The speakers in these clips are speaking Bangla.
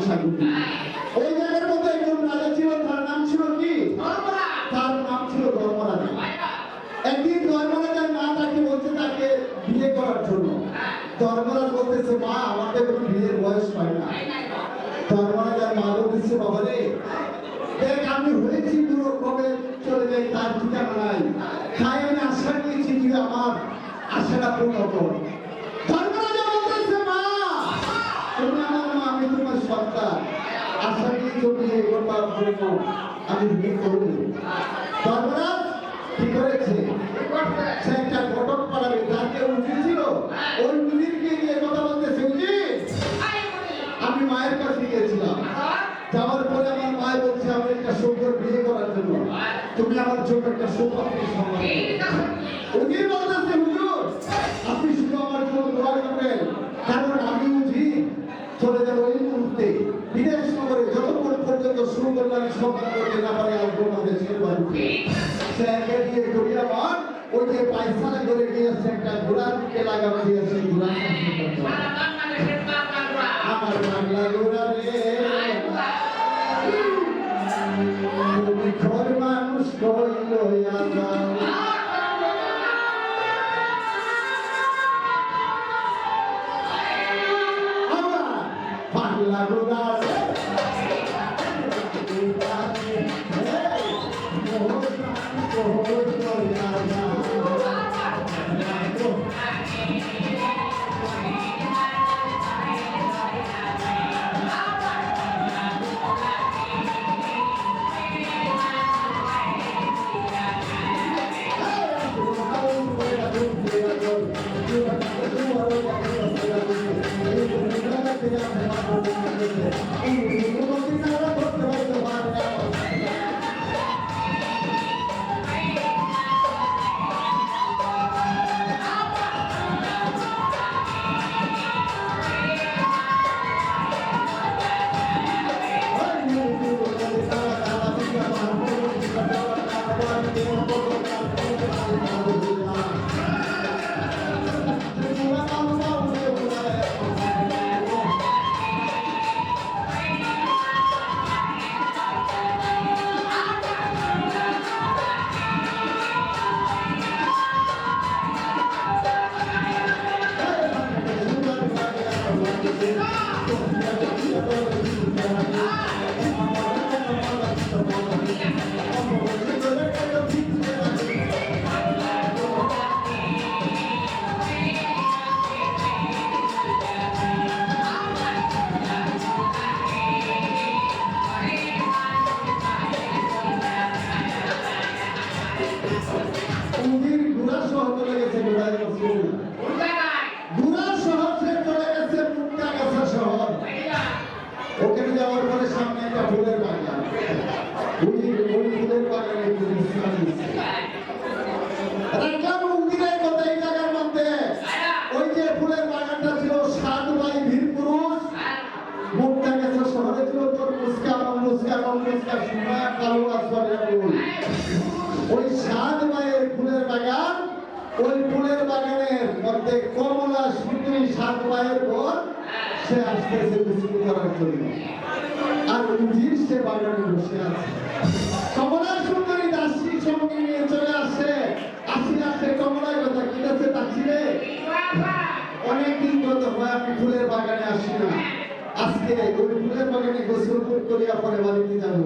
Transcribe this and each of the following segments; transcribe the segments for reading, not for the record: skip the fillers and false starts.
সাগর। ওই জায়গার মধ্যে একজন রাজা ছিল, তার নাম ছিল কি? তার নাম ছিল ধর্মরাজা। একদিন ধর্মরাজার মা তাকে বলছে তাকে বিয়ে করার জন্য। ধর্মরাজ বলতেছে, মা আমাদের বিয়ের বয়স হয় না। ধর্মরাজার মা বলতেছে, বাবা রে দেখ আমি হয়েছি বুড়ো, কবে চলে যাই তার ঠিকানা নাই, তাই আমি আশা নিয়েছি তুই আমার আশাটা পূর্ণ কর। ধর্মরাজা বলতেছে, মা তুমি আমার মা, আমি তোমার সন্তান, আশা নিয়ে তুমি এই করবার জন্য আমি বিয়ে করব। ধর্মরাজ কি করেছে? সে একটা ঘটক পাড়াবে, তাকে উচিত ছিল ওই মুদিরকে গিয়ে কথা বলতেছে, উচিত আমি মায়ের কাছে গিয়েছিলাম, যাওয়ার পরে আমার মা বলছে আমি একটা সুন্দর বিয়ে করার জন্য তুমি আমার জন্য একটা সৌভাগ্য সম্মান। উনি বলতেছে, হুজুর আপনি শুধু আমার জন্য দোয়া করবেন, কারণ আমি বুঝি চলে যাবো এই মুহূর্তে বিদেশ নগরে, যতক্ষণ পর্যন্ত সুন্দরভাবে সম্মান করতে না পারে আসবো না দেশের বাড়িতে। সে একে দিয়ে করিয়া মান ওই যে পায়খানা করে গিয়েছে একটা ঘোড়ার দিকে লাগানো দিয়েছে, ঘোড়া আমার বাংলা ঘোড়া রে তুমি ঘর মানুষ কইল বাংলা ঘোড়া ওই সাত মায়ের ফুলের বাগান, ওই ফুলের বাগানের মধ্যে কমলা সুন্দরী সাত মায়ের পর সে আসতেছে গোসল করার জন্য, আর উজির সে বাগানে বসে আছে। কমলা সুন্দরী দাসী সঙ্গে নিয়ে চলে আসে, আসে কমলার কথা কি আছে দাসীরে, অনেকদিন গত হয় আমি ফুলের বাগানে আসি না, আজকে ওই ফুলের বাগানে গোসল করিয়া পরে বাড়িতে যাবো।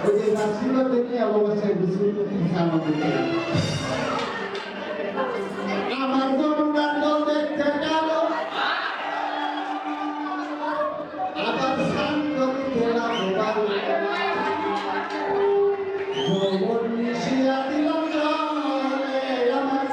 ওই যে দাসীরা দেখে অবশ্যই গোসল করতে আমাদের আমার জন্মকাণ্ড দেখতে গেল, আবার শান্ত দিলাম মিশিয়া দিলাম আমার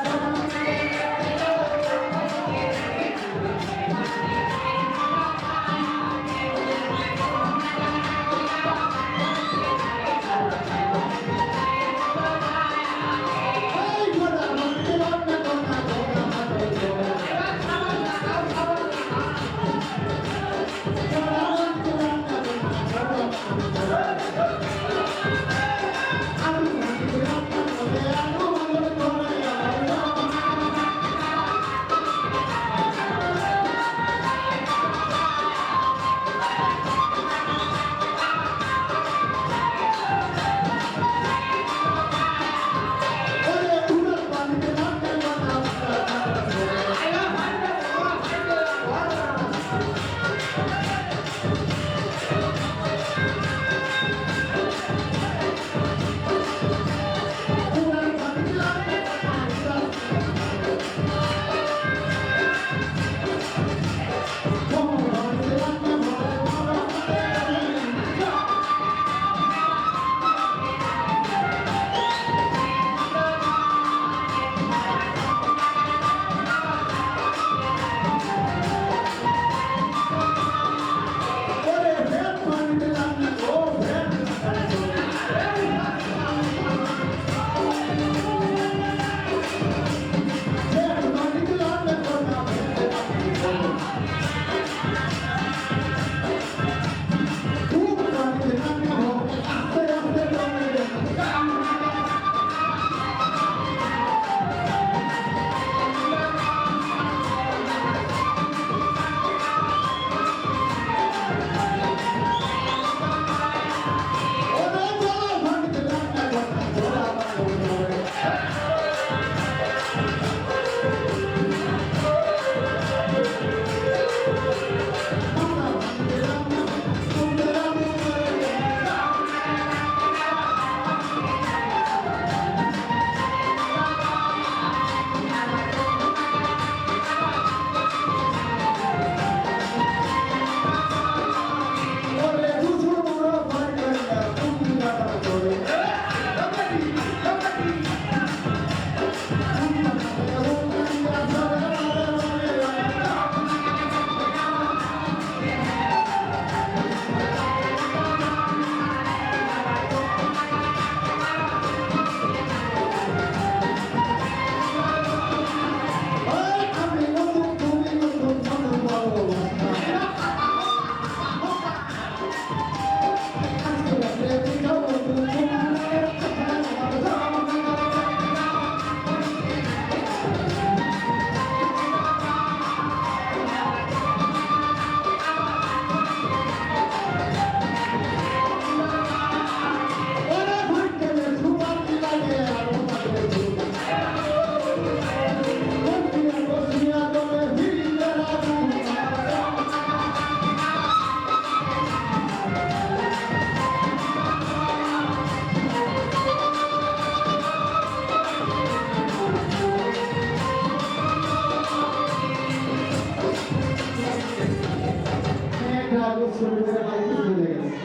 করে বাড়িতে চলে গেছে।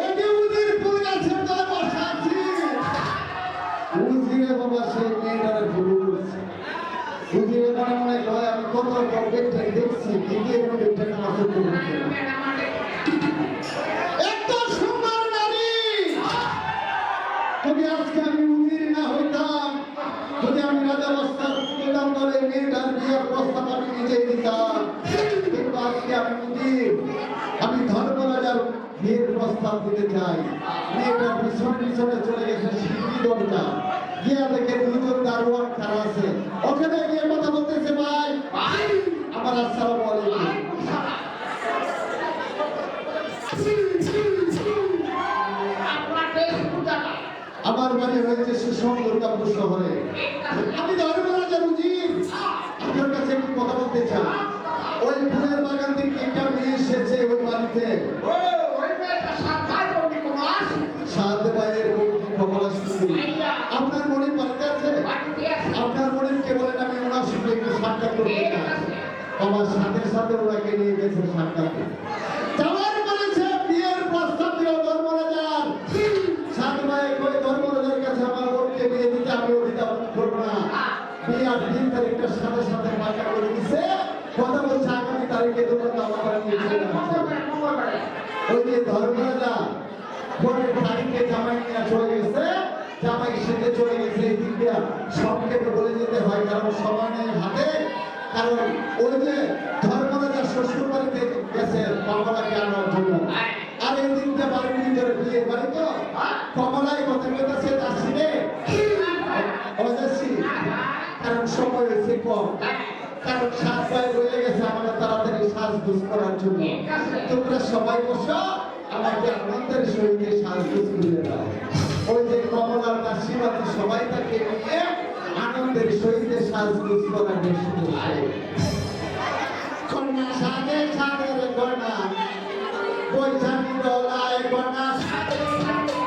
ওই যে উজির ফুল গাছের তলায় বসা আছি, উজিরে বাবা সেই মেয়েটারে ভুলে বলছে। উজিরে মনে মনে কয় আমি কত বেটটা দেখছি, কিন্তু এরকম বেটটাকে পছন্দ করছি না। এত সুন্দর নারী যদি আজকে আমি উজির না হইতাম, যদি আমি রাজা বস্তার পেতাম, তাহলে মেয়েটার বিয়ের প্রস্তাব আমি নিজেই দিতাম। কিন্তু আজকে আমি উজির, আমি ধর্মরাজার বিয়ের প্রস্তাব দিতে চাই। মেয়েটার পিছনে পিছনে চলে গেছে সিঁড়ি দরজা, গিয়া দেখে দুজন দারোয়ান খাড়া আছে, ওখানে গিয়ে কথা বলতেছে, ভাই আমার আসসালামু আলাইকুম। আমার বাড়ি হয়েছে সুসংগরকাপুর শহরে, আমি ধর্মরাজার উজির, আপনার কাছে একটু কথা বলতে চাই। ওই ফুলের বাগান থেকে একটা মেয়ে এসেছে ওই বাড়িতে, সাত ভাইয়ের কমলা সুন্দরী। আপনার মনে বাড়িতে আছে? আপনার মনে কে বলেন আমি ওনার সঙ্গে একটু সাক্ষাৎ করতে চাই। আমার সাথে সাথে ওনাকে নিয়ে গেছে সাক্ষাৎ। যাওয়ার বলেছে বিয়ের প্রস্তাব দিল ধর্মরাজার। সাত ভাই কই ধর্মরাজার কাছে আমার বোনকে বিয়ে দিতে, আমিও দিতে করবো না। বিয়ার 3 তারিখটার সাথে সাথে বাঁকা করে দিছে, কথা বলছে আগামী তারিখে তোমরা দাওয়াত নিয়ে চলে আসবে। ওই যে ধর্মরাজা পরের তারিখে জামাই নিয়ে চলে গেছে, জামাই সেটে চলে গেছে। এই দিকটা সংক্ষেপে বলে যেতে হয়, কারণ সময় নেই হাতে। কারণ ওই যে ধর্মরাজা শ্বশুর বাড়িতে গেছে কমলাকে আনার জন্য, আর এই দিকটা বাড়ির ভিতরে বিয়ে বাড়ি তো কমলাই কথা বলতেছে যাচ্ছি রে অজাচ্ছি, কারণ সময় হয়েছে কম। কারণ সাত ভাই রয়ে গেছে আমাদের তাড়াতাড়ি সাজগোজ করার জন্য। তোমরা সবাই বসো, আমাকে আনন্দের সহিত সাজগোজ করে দাও। ওই যে কমলার দাসীবাদী সবাই তাকে নিয়ে আনন্দের সহিত সাজগোজ করার শুরু করে। কন্যা সাজে সাজে রে কন্যা, বৈশাখী দোলায় কন্যা সাজে সাজে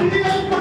বিয়ে